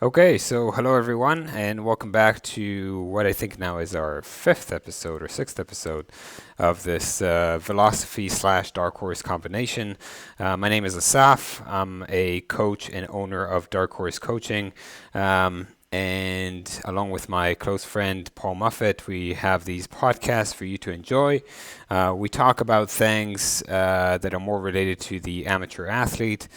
Okay, so hello everyone, and welcome back to what I think now is our fifth episode or sixth episode of this philosophy slash dark horse combination. My name is Asaf. I'm a coach and owner of Dark Horse Coaching. And along with my close friend Paul Muffett, we have these podcasts for you to enjoy. We talk about things that are more related to the amateur athlete.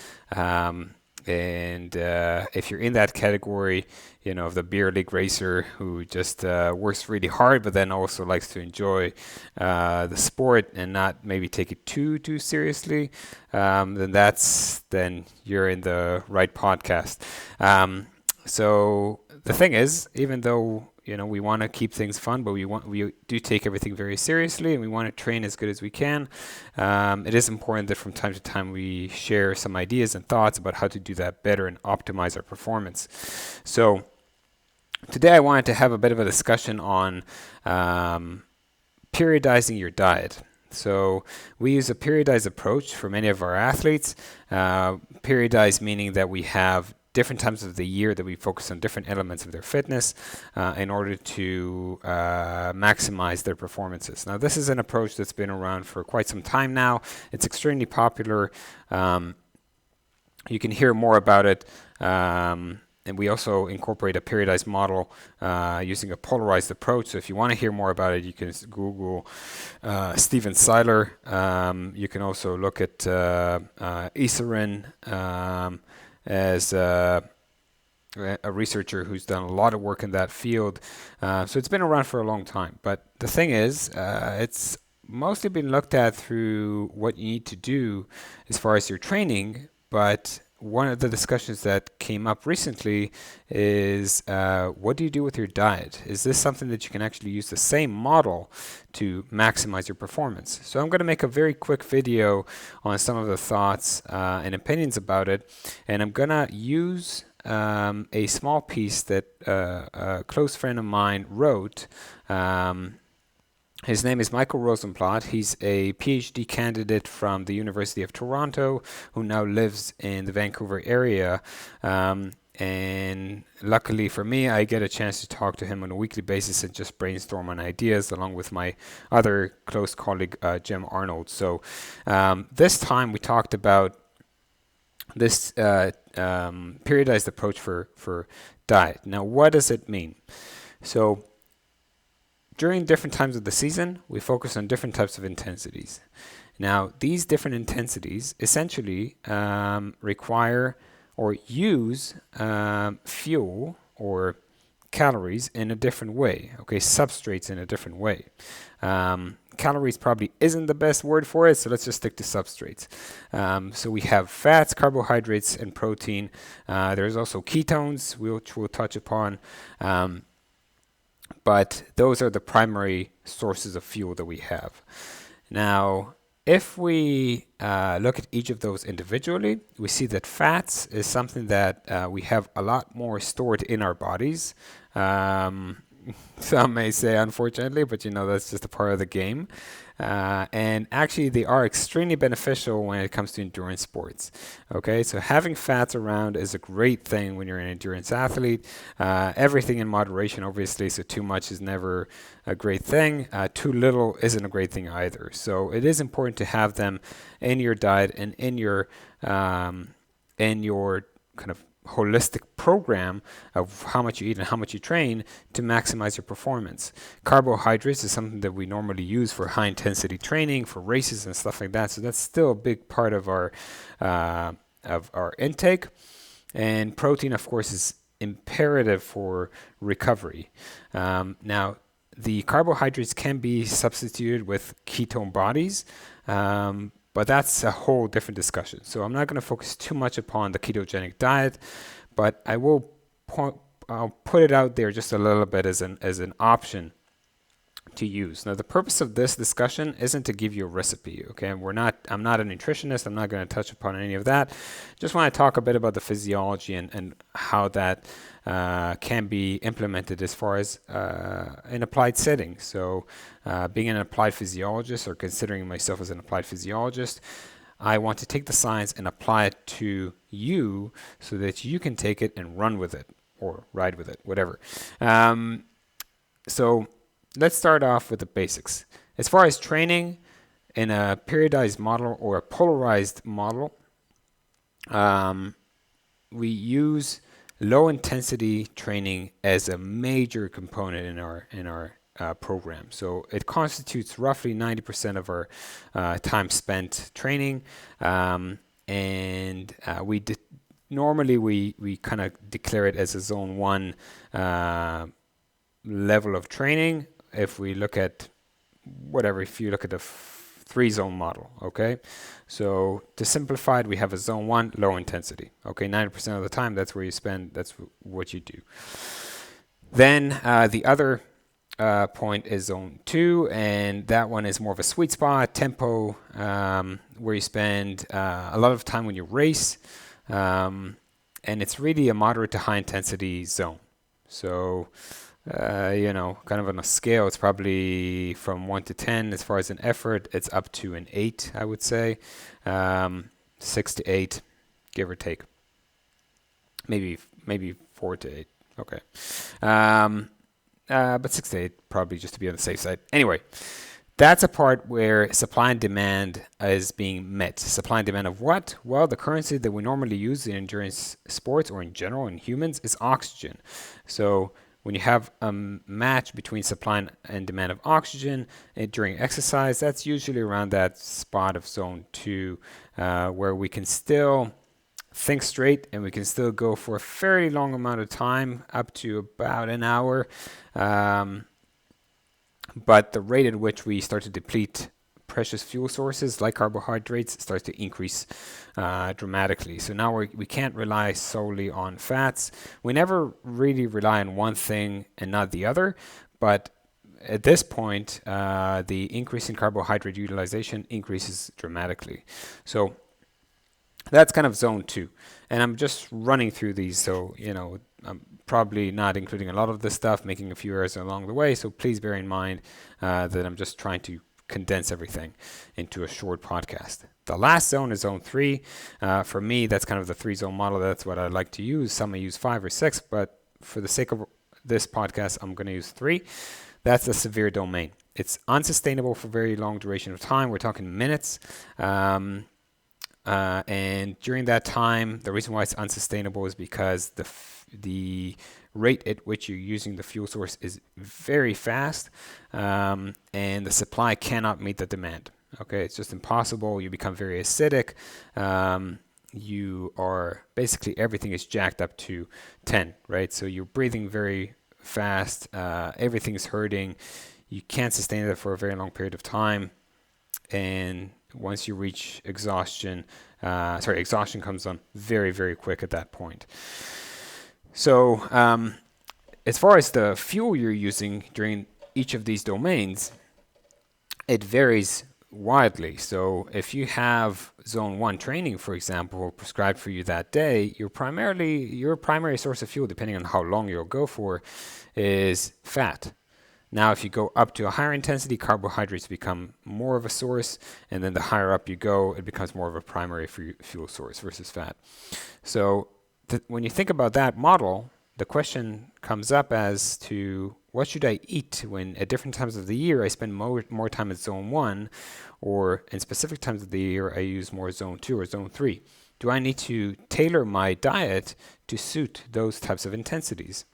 And if you're in that category, of the beer league racer who just works really hard, but then also likes to enjoy the sport and not maybe take it too seriously, then you're in the right podcast. So the thing is, even though we want to keep things fun, but we do take everything very seriously, and we want to train as good as we can. It is important that from time to time we share some ideas and thoughts about how to do that better and optimize our performance. So today I wanted to have a bit of a discussion on periodizing your diet. So we use a periodized approach for many of our athletes. Periodized meaning that we have different times of the year that we focus on different elements of their fitness in order to maximize their performances. Now, this is an approach that's been around for quite some time now. It's extremely popular. You can hear more about it. And we also incorporate a periodized model using a polarized approach. So if you want to hear more about it, you can Google Steven Seiler. You can also look at Isarin as a researcher who's done a lot of work in that field. So it's been around for a long time. But the thing is, it's mostly been looked at through what you need to do as far as your training. But one of the discussions that came up recently is what do you do with your diet? Is this something that you can actually use the same model to maximize your performance? So I'm going to make a very quick video on some of the thoughts and opinions about it, and I'm going to use a small piece that a close friend of mine wrote. His name is Michael Rosenblat. He's a PhD candidate from the University of Toronto who now lives in the Vancouver area. And luckily for me, I get a chance to talk to him on a weekly basis and just brainstorm on ideas along with my other close colleague, Jim Arnold. So this time we talked about this periodized approach for diet. Now, what does it mean? So during different times of the season, we focus on different types of intensities. Now, these different intensities essentially require or use fuel or calories in a different way, substrates in a different way. Calories probably isn't the best word for it, so let's just stick to substrates. So we have fats, carbohydrates, and protein. There's also ketones, which we'll touch upon. But those are the primary sources of fuel that we have. Now, if we look at each of those individually, we see that fats is something that we have a lot more stored in our bodies. Some may say unfortunately, but that's just a part of the game. And actually, they are extremely beneficial when it comes to endurance sports. So having fats around is a great thing when you're an endurance athlete. Everything in moderation, obviously, so too much is never a great thing. Too little isn't a great thing either. So it is important to have them in your diet and in your kind of holistic program of how much you eat and how much you train to maximize your performance. Carbohydrates is something that we normally use for high intensity training, for races and stuff like that. So that's still a big part of our intake. And protein, of course, is imperative for recovery. Now, the carbohydrates can be substituted with ketone bodies. But that's a whole different discussion. So I'm not going to focus too much upon the ketogenic diet, but I'll put it out there just a little bit as an option to use. Now, the purpose of this discussion isn't to give you a recipe, I'm not a nutritionist. I'm not going to touch upon any of that. Just want to talk a bit about the physiology and how that can be implemented as far as in applied settings. So being an applied physiologist or considering myself as an applied physiologist, I want to take the science and apply it to you so that you can take it and run with it. or ride with it, whatever. So let's start off with the basics. As far as training in a periodized model or a polarized model, we use low intensity training as a major component in our program. So it constitutes roughly 90% of our time spent training, and normally we kind of declare it as a zone 1 level of training. If we look at if you look at the 3-zone model, okay? So to simplify it, we have a zone 1, low intensity. Okay, 90% of the time, that's where you spend, that's what you do. Then the other point is zone 2, and that one is more of a sweet spot, tempo, where you spend a lot of time when you race, and it's really a moderate to high intensity zone. So kind of on a scale, it's probably from 1 to 10 as far as an effort. It's up to an 8, I would say. 6 to 8, give or take. Maybe 4 to 8. Okay. But 6 to 8, probably just to be on the safe side. Anyway, that's a part where supply and demand is being met. Supply and demand of what? Well, the currency that we normally use in endurance sports or in general in humans is oxygen. So when you have a match between supply and demand of oxygen during exercise, that's usually around that spot of zone 2, where we can still think straight and we can still go for a fairly long amount of time, up to about an hour. But the rate at which we start to deplete precious fuel sources like carbohydrates starts to increase dramatically. So now we can't rely solely on fats. We never really rely on one thing and not the other, but at this point, the increase in carbohydrate utilization increases dramatically. So that's kind of zone 2. And I'm just running through these, so I'm probably not including a lot of this stuff, making a few errors along the way, so please bear in mind that I'm just trying to condense everything into a short podcast. The last zone is zone 3. For me, that's kind of the 3-zone model. That's what I like to use. Some may use 5 or 6, but for the sake of this podcast, I'm going to use 3. That's the severe domain. It's unsustainable for very long duration of time. We're talking minutes. And during that time, the reason why it's unsustainable is because the rate at which you're using the fuel source is very fast, and the supply cannot meet the demand. Okay, it's just impossible. You become very acidic. You are basically, everything is jacked up to 10, right? So you're breathing very fast. Everything's hurting. You can't sustain it for a very long period of time. And once you reach exhaustion, exhaustion comes on very, very quick at that point. So as far as the fuel you're using during each of these domains, it varies widely. So if you have zone 1 training, for example, prescribed for you that day, your primary source of fuel, depending on how long you'll go for, is fat. Now, if you go up to a higher intensity, carbohydrates become more of a source, and then the higher up you go, it becomes more of a primary fuel source versus fat. So when you think about that model, the question comes up as to what should I eat when at different times of the year I spend more time at zone 1, or in specific times of the year I use more zone 2 or zone 3. Do I need to tailor my diet to suit those types of intensities?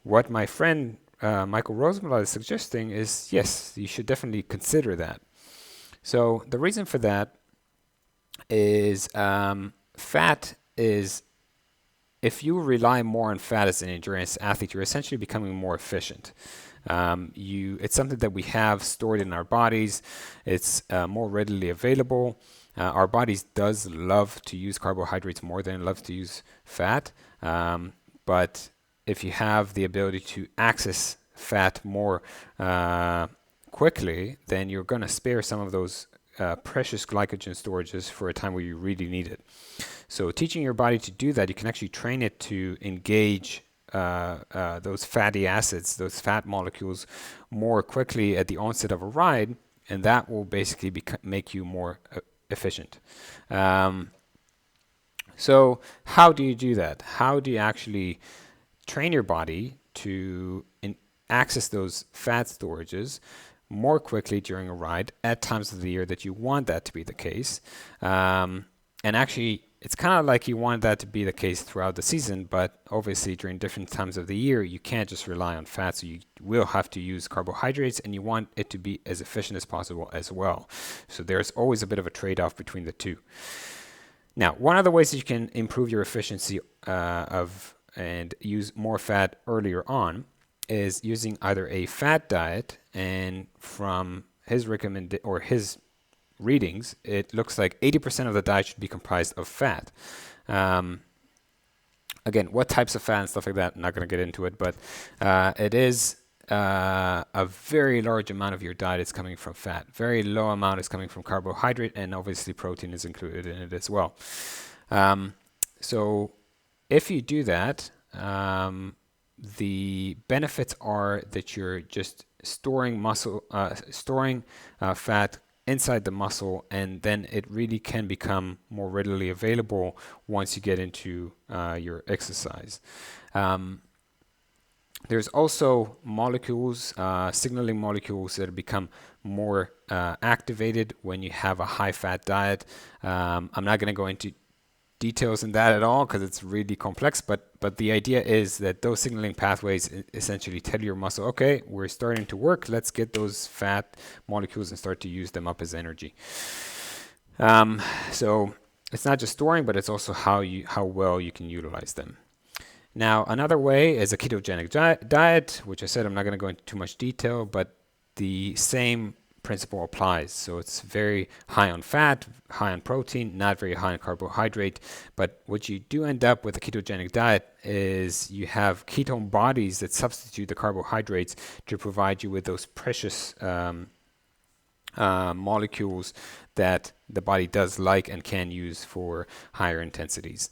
What my friend Michael Rosenblat is suggesting is, yes, you should definitely consider that. So the reason for that is fat is, if you rely more on fat as an endurance athlete, you're essentially becoming more efficient. It's something that we have stored in our bodies. It's more readily available. Our bodies does love to use carbohydrates more than it loves to use fat. But if you have the ability to access fat more quickly, then you're going to spare some of those precious glycogen storages for a time where you really need it. So teaching your body to do that, you can actually train it to engage those fatty acids, those fat molecules, more quickly at the onset of a ride, and that will basically make you more efficient. So how do you do that? How do you actually train your body to access those fat storages more quickly during a ride at times of the year that you want that to be the case. And actually, it's kind of like you want that to be the case throughout the season, but obviously during different times of the year, you can't just rely on fat. So you will have to use carbohydrates, and you want it to be as efficient as possible as well. So there's always a bit of a trade-off between the two. Now, one of the ways that you can improve your efficiency and use more fat earlier on is using either a fat diet, and from his readings, it looks like 80% of the diet should be comprised of fat. Again, what types of fat and stuff like that, I'm not going to get into it, but it is a very large amount of your diet is coming from fat. Very low amount is coming from carbohydrate, and obviously protein is included in it as well. So if you do that, the benefits are that you're just storing fat inside the muscle, and then it really can become more readily available once you get into your exercise. There's also molecules, signaling molecules that become more activated when you have a high-fat diet. I'm not going to go into details in that at all because it's really complex, but the idea is that those signaling pathways essentially tell your muscle, okay, we're starting to work, let's get those fat molecules and start to use them up as energy. So it's not just storing, but it's also how well you can utilize them. Now, another way is a ketogenic diet, which I said I'm not going to go into too much detail, but the same principle applies. So it's very high on fat, high on protein, not very high on carbohydrate. But what you do end up with a ketogenic diet is you have ketone bodies that substitute the carbohydrates to provide you with those precious molecules that the body does like and can use for higher intensities.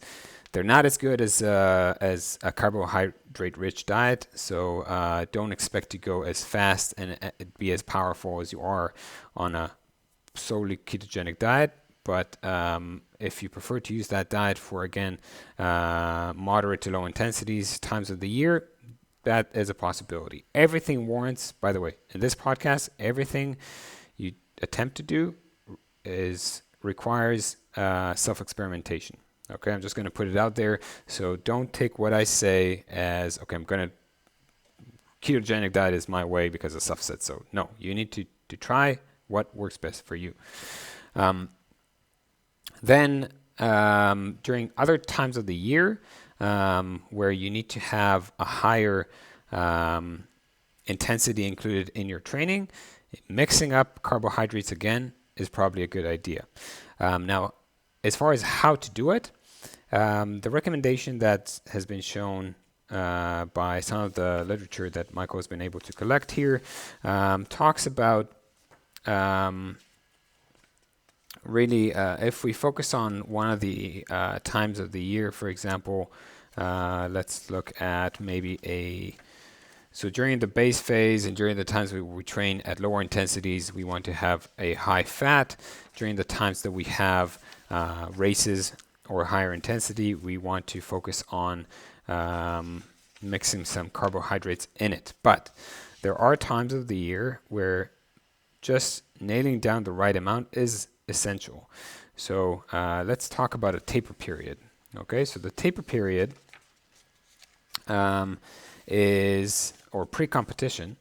They're not as good as a carbohydrate-rich diet, so don't expect to go as fast and be as powerful as you are on a solely ketogenic diet. But if you prefer to use that diet for, again, moderate to low intensities, times of the year, that is a possibility. Everything warrants, by the way, in this podcast, everything you attempt to do requires self-experimentation. Okay, I'm just going to put it out there. So don't take what I say as, okay, ketogenic diet is my way because the stuff said so. No, you need to try what works best for you. Then during other times of the year where you need to have a higher intensity included in your training, mixing up carbohydrates again is probably a good idea. Now, as far as how to do it, the recommendation that has been shown by some of the literature that Michael has been able to collect here talks about really if we focus on one of the times of the year, for example, let's look at maybe so during the base phase and during the times we train at lower intensities, we want to have a high fat. During the times that we have races or higher intensity, we want to focus on mixing some carbohydrates in it. But there are times of the year where just nailing down the right amount is essential. So let's talk about a taper period. Okay, so the taper period or pre-competition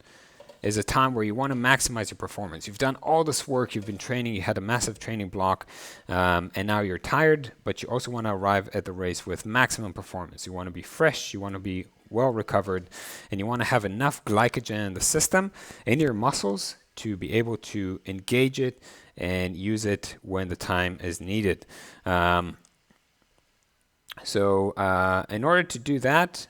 is a time where you want to maximize your performance. You've done all this work, you've been training, you had a massive training block, and now you're tired, but you also want to arrive at the race with maximum performance. You want to be fresh, you want to be well recovered, and you want to have enough glycogen in the system, in your muscles, to be able to engage it and use it when the time is needed. So in order to do that,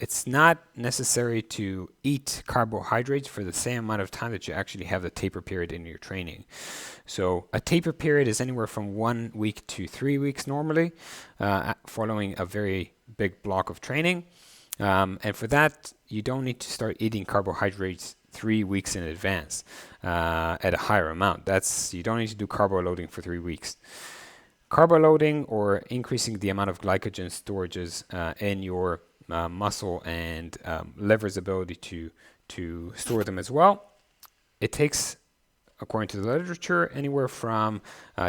it's not necessary to eat carbohydrates for the same amount of time that you actually have the taper period in your training. So a taper period is anywhere from 1 week to 3 weeks normally, following a very big block of training. And for that, you don't need to start eating carbohydrates 3 weeks in advance at a higher amount. You don't need to do carbo loading for 3 weeks. Carbo loading or increasing the amount of glycogen storages in your muscle and liver's ability to store them as well. It takes, according to the literature, anywhere from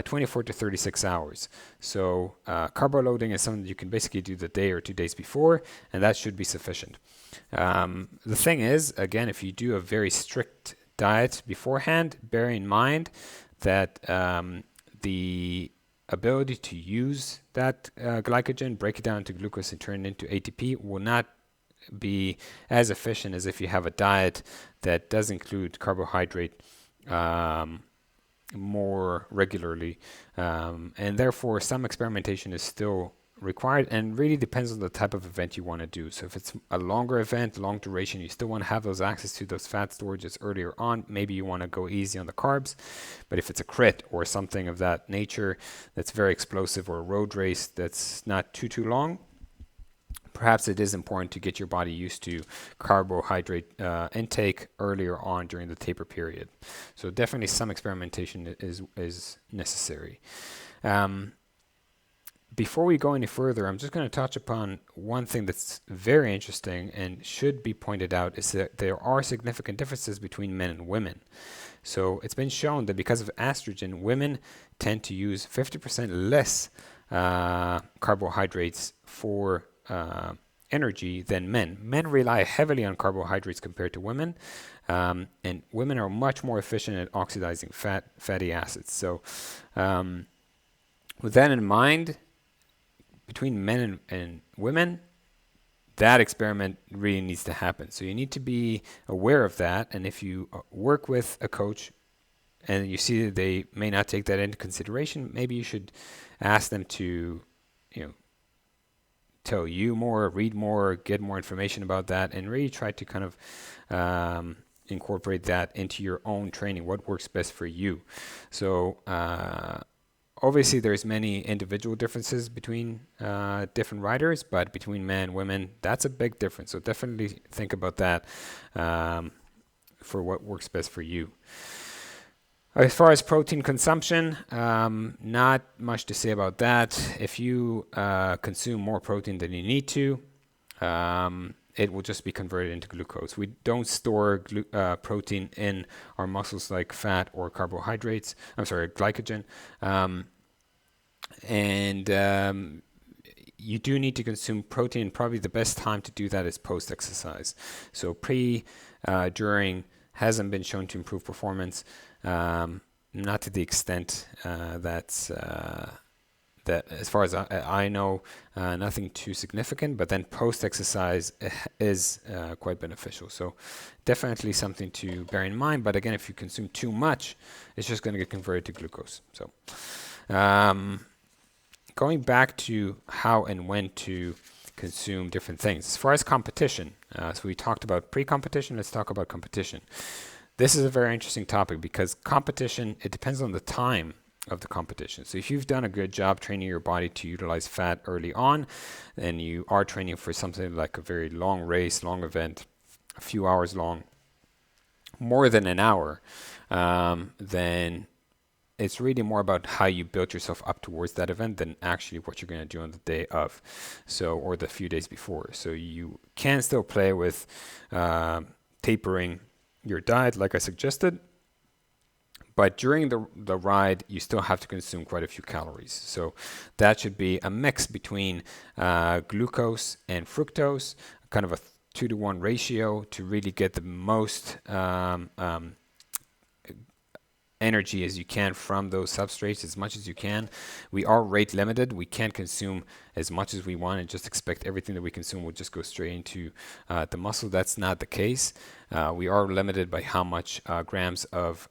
24 to 36 hours. So carbo loading is something that you can basically do the day or 2 days before, and that should be sufficient. The thing is, again, if you do a very strict diet beforehand, bear in mind that the ability to use that glycogen, break it down into glucose and turn it into ATP will not be as efficient as if you have a diet that does include carbohydrate more regularly, and therefore some experimentation is still required, and really depends on the type of event you want to do. So if it's a longer event, long duration, you still want to have those access to those fat storages earlier on. Maybe you want to go easy on the carbs. But if it's a crit or something of that nature that's very explosive, or a road race that's not too long, perhaps it is important to get your body used to carbohydrate intake earlier on during the taper period. So definitely some experimentation is necessary. Before we go any further, I'm just going to touch upon one thing that's very interesting and should be pointed out, is that there are significant differences between men and women. So it's been shown that because of estrogen, women tend to use 50% less carbohydrates for energy than men. Men rely heavily on carbohydrates compared to women, and women are much more efficient at oxidizing fatty acids. So with that in mind, between men and women, that experiment really needs to happen. So you need to be aware of that. And if you work with a coach and you see that they may not take that into consideration, maybe you should ask them to, tell you more, read more, get more information about that, and really try to kind of incorporate that into your own training, what works best for you. So obviously, there's many individual differences between different riders, but between men and women, that's a big difference. So definitely think about that for what works best for you. As far as protein consumption, not much to say about that. If you consume more protein than you need to, it will just be converted into glucose. We don't store protein in our muscles like fat or carbohydrates. Glycogen. You do need to consume protein. Probably the best time to do that is post-exercise. So during hasn't been shown to improve performance, not to the extent that, as far as I know, nothing too significant, but then post-exercise is quite beneficial. So definitely something to bear in mind. But again, if you consume too much, it's just going to get converted to glucose. So going back to how and when to consume different things. As far as competition, so we talked about pre-competition, let's talk about competition. This is a very interesting topic because competition, it depends on the time of the competition. So if you've done a good job training your body to utilize fat early on, and you are training for something like a very long race, long event, a few hours long, more than an hour, then it's really more about how you build yourself up towards that event than actually what you're going to do on the day of, or the few days before. So you can still play with tapering your diet like I suggested, but during the ride, you still have to consume quite a few calories. So that should be a mix between glucose and fructose, kind of a 2-to-1 ratio to really get the most energy as you can from those substrates, as much as you can. We are rate limited. We can't consume as much as we want and just expect everything that we consume will just go straight into the muscle. That's not the case. We are limited by how much grams of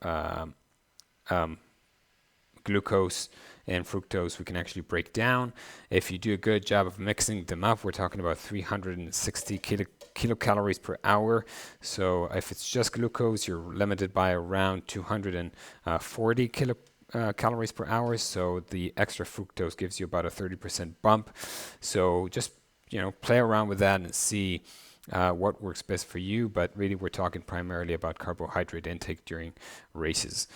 glucose and fructose we can actually break down. If you do a good job of mixing them up, we're talking about 360 kilocalories per hour. So if it's just glucose, you're limited by around 240 kilocalories per hour. So the extra fructose gives you about a 30% bump. So just play around with that and see what works best for you. But really, we're talking primarily about carbohydrate intake during races.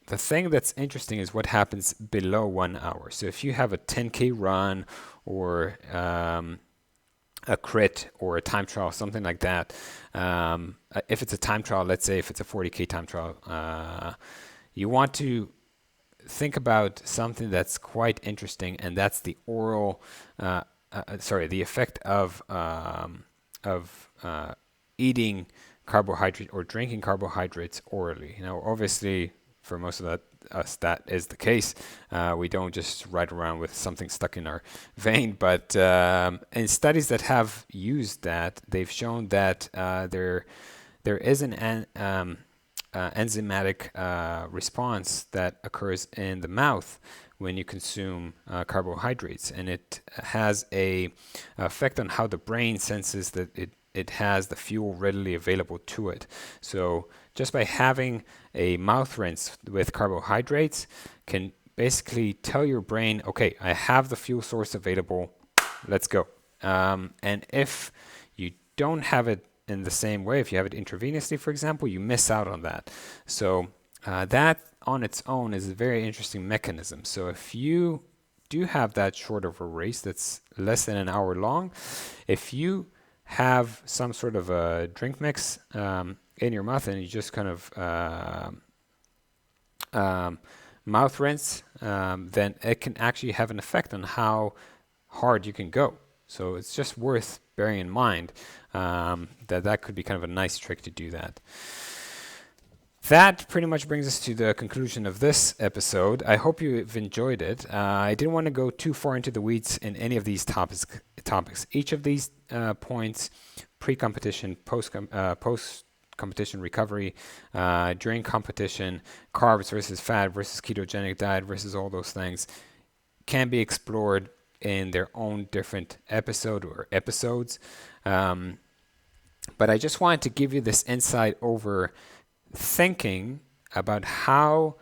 The thing that's interesting is what happens below 1 hour. So if you have a 10K run or a crit or a time trial, something like that. If it's a time trial, let's say if it's a 40K time trial, you want to think about something that's quite interesting, and that's the the effect of eating carbohydrate or drinking carbohydrates orally. Now, obviously, for most of us, that is the case. We don't just ride around with something stuck in our vein, but in studies that have used that, they've shown that there is an enzymatic response that occurs in the mouth when you consume carbohydrates, and it has a effect on how the brain senses that it has the fuel readily available to it. So just by having a mouth rinse with carbohydrates can basically tell your brain, okay, I have the fuel source available, let's go. And if you don't have it in the same way, if you have it intravenously, for example, you miss out on that. So that on its own is a very interesting mechanism. So if you do have that short of a race that's less than an hour long, if you have some sort of a drink mix in your mouth and you just kind of mouth rinse, then it can actually have an effect on how hard you can go. So it's just worth bearing in mind that could be kind of a nice trick to do that. That pretty much brings us to the conclusion of this episode. I hope you've enjoyed it. I didn't want to go too far into the weeds in any of these topics. Each of these points, pre-competition, post-competition recovery, during competition, carbs versus fat versus ketogenic diet versus all those things, can be explored in their own different episode or episodes. But I just wanted to give you this insight over thinking about how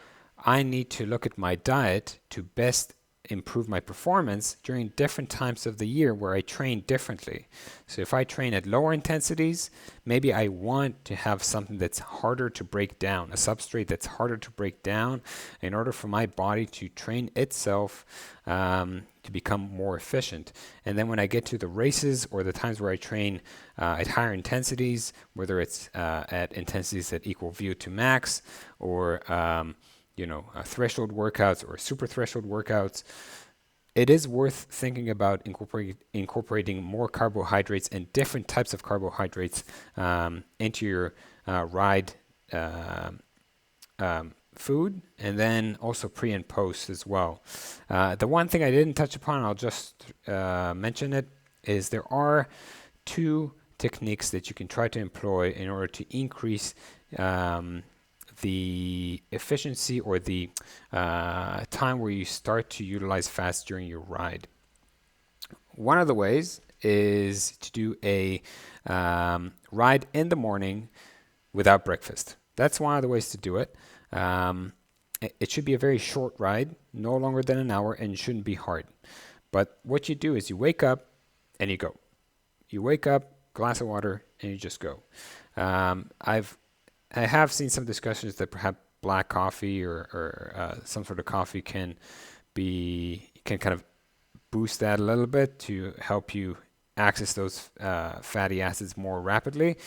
I need to look at my diet to best improve my performance during different times of the year where I train differently. So if I train at lower intensities, maybe I want to have something that's harder to break down, a substrate that's harder to break down in order for my body to train itself to become more efficient. And then when I get to the races or the times where I train at higher intensities, whether it's at intensities that equal VO2 max or threshold workouts or super threshold workouts, it is worth thinking about incorporating more carbohydrates and different types of carbohydrates into your ride food, and then also pre and post as well. The one thing I didn't touch upon, I'll just mention it, is there are two techniques that you can try to employ in order to increase the efficiency or the time where you start to utilize fats during your ride. One of the ways is to do a ride in the morning without breakfast. That's one of the ways to do it. It should be a very short ride, no longer than an hour, and shouldn't be hard. But what you do is you wake up and you go. You wake up, glass of water, and you just go. I have seen some discussions that perhaps black coffee or some sort of coffee can kind of boost that a little bit to help you access those fatty acids more rapidly.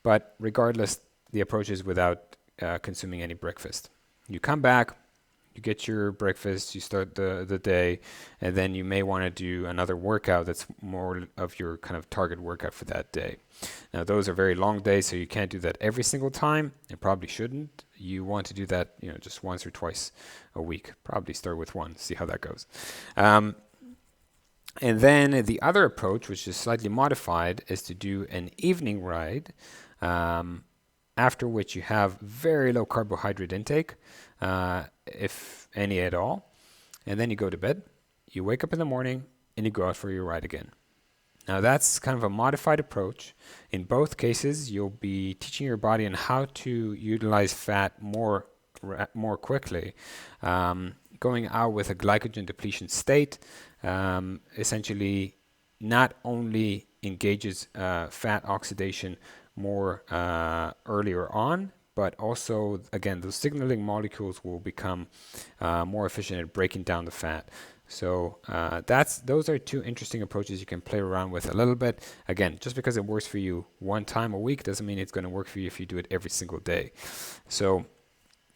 But regardless, the approach is without consuming any breakfast. You come back, you get your breakfast, you start the day, and then you may want to do another workout that's more of your kind of target workout for that day. Now, those are very long days, so you can't do that every single time, and probably shouldn't. You want to do that, just once or twice a week. Probably start with one, see how that goes. And then the other approach, which is slightly modified, is to do an evening ride, after which you have very low carbohydrate intake, if any at all, and then you go to bed, you wake up in the morning, and you go out for your ride again. Now that's kind of a modified approach. In both cases, you'll be teaching your body on how to utilize fat more quickly. Going out with a glycogen depletion state essentially not only engages fat oxidation more earlier on, but also, again, those signaling molecules will become more efficient at breaking down the fat. So those are two interesting approaches you can play around with a little bit. Again, just because it works for you one time a week doesn't mean it's going to work for you if you do it every single day. So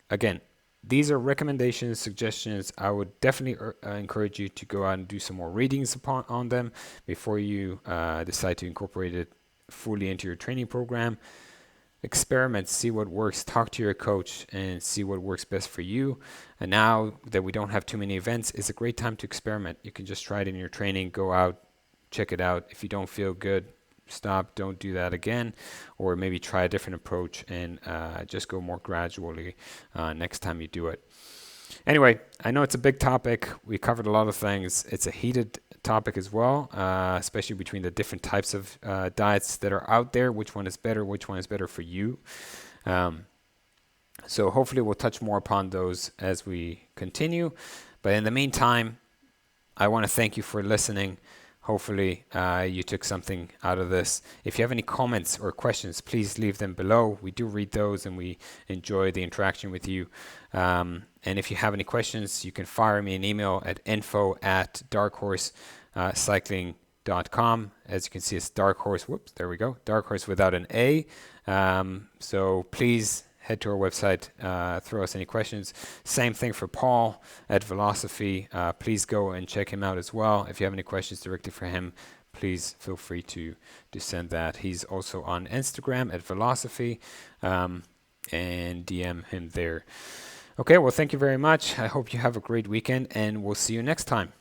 again, these are recommendations, suggestions. I would definitely encourage you to go out and do some more readings on them before you decide to incorporate it fully into your training program. Experiment, see what works, talk to your coach and see what works best for you. And now that we don't have too many events, it's a great time to experiment. You can just try it in your training, go out, check it out. If you don't feel good, stop, don't do that again, or maybe try a different approach and just go more gradually next time you do it. Anyway, I know it's a big topic. We covered a lot of things. It's a heated topic as well, especially between the different types of diets that are out there. Which one is better for you? So hopefully we'll touch more upon those as we continue. But in the meantime, I want to thank you for listening. Hopefully you took something out of this. If you have any comments or questions, please leave them below. We do read those and we enjoy the interaction with you. And if you have any questions, you can fire me an email at info@darkhorsecycling.com. As you can see, it's Dark Horse. Whoops, there we go. Dark Horse without an A. So please head to our website, throw us any questions. Same thing for Paul at Velocity. Please go and check him out as well. If you have any questions directly for him, please feel free to send that. He's also on Instagram at Velocity, and DM him there. Okay, well, thank you very much. I hope you have a great weekend, and we'll see you next time.